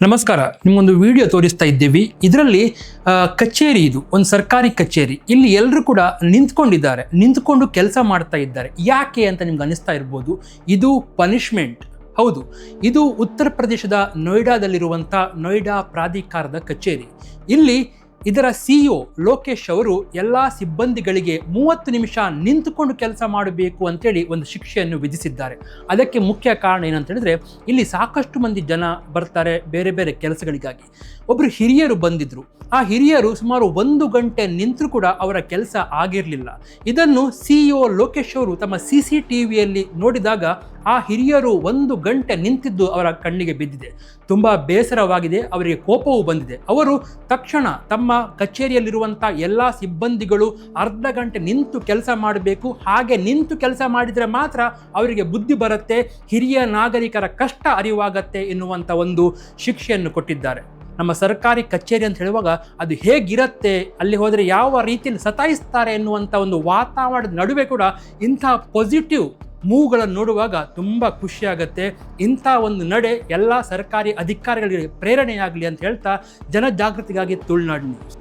ನಮಸ್ಕಾರ. ನಿಮಗೊಂದು ವಿಡಿಯೋ ತೋರಿಸ್ತಾ ಇದ್ದೀವಿ. ಇದರಲ್ಲಿ ಕಚೇರಿ, ಇದು ಒಂದು ಸರ್ಕಾರಿ ಕಚೇರಿ. ಇಲ್ಲಿ ಎಲ್ಲರೂ ಕೂಡ ನಿಂತ್ಕೊಂಡು ಕೆಲಸ ಮಾಡ್ತಾ ಇದ್ದಾರೆ. ಯಾಕೆ ಅಂತ ನಿಮ್ಗೆ ಅನಿಸ್ತಾ ಇರ್ಬೋದು. ಇದು ಪನಿಷ್ಮೆಂಟ್. ಹೌದು, ಇದು ಉತ್ತರ ಪ್ರದೇಶದ ನೋಯ್ಡಾದಲ್ಲಿರುವಂಥ ನೋಯ್ಡಾ ಪ್ರಾಧಿಕಾರದ ಕಚೇರಿ. ಇಲ್ಲಿ ಇದರ CEO ಲೋಕೇಶ್ ಅವರು ಎಲ್ಲ ಸಿಬ್ಬಂದಿಗಳಿಗೆ 30 ನಿಮಿಷ ನಿಂತುಕೊಂಡು ಕೆಲಸ ಮಾಡಬೇಕು ಅಂತೇಳಿ ಒಂದು ಶಿಕ್ಷೆಯನ್ನು ವಿಧಿಸಿದ್ದಾರೆ. ಅದಕ್ಕೆ ಮುಖ್ಯ ಕಾರಣ ಏನಂತ ಹೇಳಿದ್ರೆ, ಇಲ್ಲಿ ಸಾಕಷ್ಟು ಮಂದಿ ಜನ ಬರ್ತಾರೆ ಬೇರೆ ಬೇರೆ ಕೆಲಸಗಳಿಗಾಗಿ. ಒಬ್ಬರು ಹಿರಿಯರು ಬಂದಿದ್ರು. ಆ ಹಿರಿಯರು ಸುಮಾರು 1 ಗಂಟೆ ನಿಂತರೂ ಕೂಡ ಅವರ ಕೆಲಸ ಆಗಿರಲಿಲ್ಲ. ಇದನ್ನು CEO ಲೋಕೇಶ್ ಅವರು ತಮ್ಮ CCTVಯಲ್ಲಿ ನೋಡಿದಾಗ ಆ ಹಿರಿಯರು 1 ಗಂಟೆ ನಿಂತಿದ್ದು ಅವರ ಕಣ್ಣಿಗೆ ಬಿದ್ದಿದೆ. ತುಂಬ ಬೇಸರವಾಗಿದೆ, ಅವರಿಗೆ ಕೋಪವೂ ಬಂದಿದೆ. ಅವರು ತಕ್ಷಣ ತಮ್ಮ ಕಚೇರಿಯಲ್ಲಿರುವಂಥ ಎಲ್ಲ ಸಿಬ್ಬಂದಿಗಳು ಅರ್ಧ ಗಂಟೆ ನಿಂತು ಕೆಲಸ ಮಾಡಬೇಕು, ಹಾಗೆ ನಿಂತು ಕೆಲಸ ಮಾಡಿದರೆ ಮಾತ್ರ ಅವರಿಗೆ ಬುದ್ಧಿ ಬರುತ್ತೆ, ಹಿರಿಯ ನಾಗರಿಕರ ಕಷ್ಟ ಅರಿವಾಗತ್ತೆ ಎನ್ನುವಂಥ ಒಂದು ಶಿಕ್ಷೆಯನ್ನು ಕೊಟ್ಟಿದ್ದಾರೆ. ನಮ್ಮ ಸರ್ಕಾರಿ ಕಚೇರಿ ಅಂತ ಹೇಳುವಾಗ ಅದು ಹೇಗಿರುತ್ತೆ, ಅಲ್ಲಿ ಹೋದರೆ ಯಾವ ರೀತಿಯಲ್ಲಿ ಸತಾಯಿಸ್ತಾರೆ ಎನ್ನುವಂಥ ಒಂದು ವಾತಾವರಣದ ನಡುವೆ ಕೂಡ ಇಂಥ ಪಾಸಿಟಿವ್ ಮೂವ್ಗಳನ್ನು ನೋಡುವಾಗ ತುಂಬ ಖುಷಿಯಾಗತ್ತೆ. ಇಂಥ ಒಂದು ನಡೆ ಎಲ್ಲ ಸರ್ಕಾರಿ ಅಧಿಕಾರಿಗಳಿಗೆ ಪ್ರೇರಣೆಯಾಗಲಿ ಅಂತ ಹೇಳ್ತಾ ಜನಜಾಗೃತಿಗಾಗಿ ತುಳುನಾಡು ನ್ಯೂಸ್.